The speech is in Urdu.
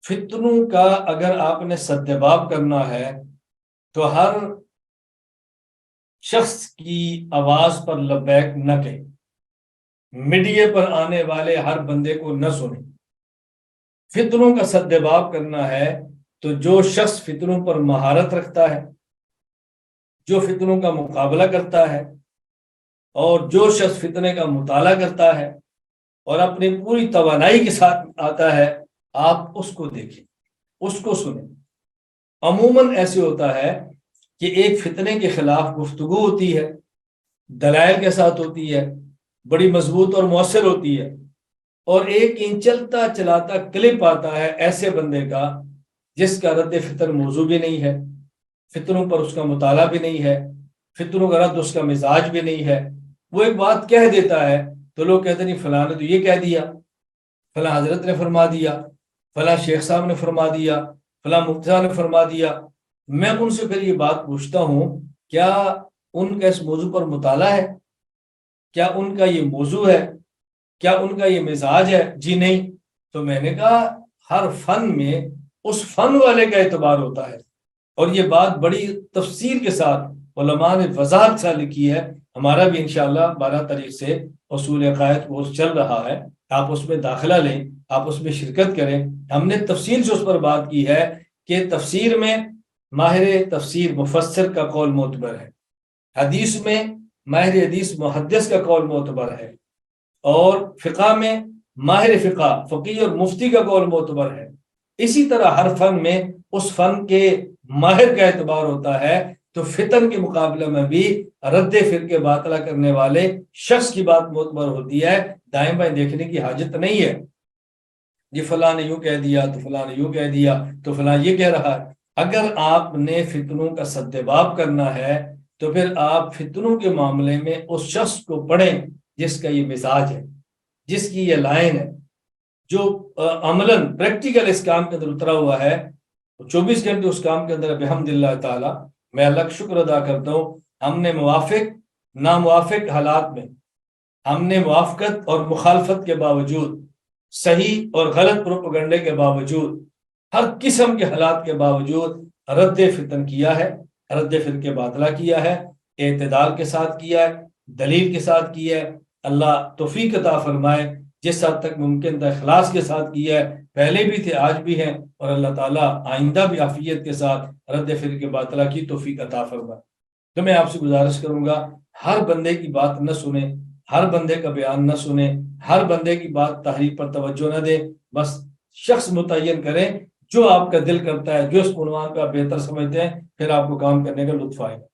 فتنوں کا اگر آپ نے سدباب کرنا ہے تو ہر شخص کی آواز پر لبیک نہ کہیں، میڈیا پر آنے والے ہر بندے کو نہ سنیں۔ فتنوں کا سدباب کرنا ہے تو جو شخص فتنوں پر مہارت رکھتا ہے، جو فتنوں کا مقابلہ کرتا ہے، اور جو شخص فتنے کا مطالعہ کرتا ہے اور اپنی پوری توانائی کے ساتھ آتا ہے، آپ اس کو دیکھیں، اس کو سنیں۔ عموماً ایسے ہوتا ہے کہ ایک فتنے کے خلاف گفتگو ہوتی ہے، دلائل کے ساتھ ہوتی ہے، بڑی مضبوط اور مؤثر ہوتی ہے، اور ایک چلتا چلاتا کلپ آتا ہے ایسے بندے کا جس کا رد فتن موضوع بھی نہیں ہے، فتنوں پر اس کا مطالعہ بھی نہیں ہے، فتنوں کا رد اس کا مزاج بھی نہیں ہے۔ وہ ایک بات کہہ دیتا ہے تو لوگ کہتے نہیں فلاں نے تو یہ کہہ دیا، فلاں حضرت نے فرما دیا، فلاں شیخ صاحب نے فرما دیا، فلاں مفتی صاحب نے فرما دیا۔ میں ان سے پھر یہ بات پوچھتا ہوں، کیا ان کا اس موضوع پر مطالعہ ہے؟ کیا ان کا یہ موضوع ہے؟ کیا ان کا یہ مزاج ہے؟ جی نہیں۔ تو میں نے کہا ہر فن میں اس فن والے کا اعتبار ہوتا ہے، اور یہ بات بڑی تفصیل کے ساتھ علماء نے وضاحت سے لکھی ہے۔ ہمارا بھی انشاءاللہ 12 تاریخ سے اصول عقائد کورس چل رہا ہے، آپ اس میں داخلہ لیں، آپ اس میں شرکت کریں۔ ہم نے تفصیل سے اس پر بات کی ہے کہ تفسیر میں ماہر تفسیر مفسر کا قول معتبر ہے، حدیث میں ماہر حدیث محدث کا قول معتبر ہے، اور فقہ میں ماہر فقہ فقیہ اور مفتی کا قول معتبر ہے۔ اسی طرح ہر فن میں اس فن کے ماہر کا اعتبار ہوتا ہے۔ تو فتن کے مقابلے میں بھی رد فرقے باطلہ کرنے والے شخص کی بات معتبر ہوتی ہے، دائیں بائیں دیکھنے کی حاجت نہیں ہے۔ یہ فلاں نے یوں کہہ دیا تو فلاں نے یوں کہہ دیا تو فلاں یہ کہہ رہا ہے۔ اگر آپ نے فتنوں کا سدباب کرنا ہے تو پھر آپ فتنوں کے معاملے میں اس شخص کو پڑھیں جس کا یہ مزاج ہے، جس کی یہ لائن ہے، جو عملاً پریکٹیکل اس کام کے اندر اترا ہوا ہے، 24 گھنٹے اس کام کے اندر بحمد اللہ تعالی میں اللہ کا شکر ادا کرتا ہوں۔ ہم نے موافق ناموافق حالات میں، ہم نے موافقت اور مخالفت کے باوجود، صحیح اور غلط پروپیگنڈے کے باوجود، ہر قسم کے حالات کے باوجود رد فتن کیا ہے، رد فرقے باطلہ کیا ہے، اعتدال کے ساتھ کیا ہے، دلیل کے ساتھ کیا ہے۔ اللہ توفیق عطا فرمائے، جس حد تک ممکن تھا اخلاص کے ساتھ کیا ہے، پہلے بھی تھے آج بھی ہیں، اور اللہ تعالیٰ آئندہ بھی عافیت کے ساتھ رد فرقے باطلہ کی توفیق عطا فرمائے۔ تو میں آپ سے گزارش کروں گا، ہر بندے کی بات نہ سنیں، ہر بندے کا بیان نہ سنیں، ہر بندے کی بات تحریف پر توجہ نہ دیں، بس شخص متعین کریں جو آپ کا دل کرتا ہے، جو اس عنوان پہ آپ بہتر سمجھتے ہیں، پھر آپ کو کام کرنے کا لطف آئے گا۔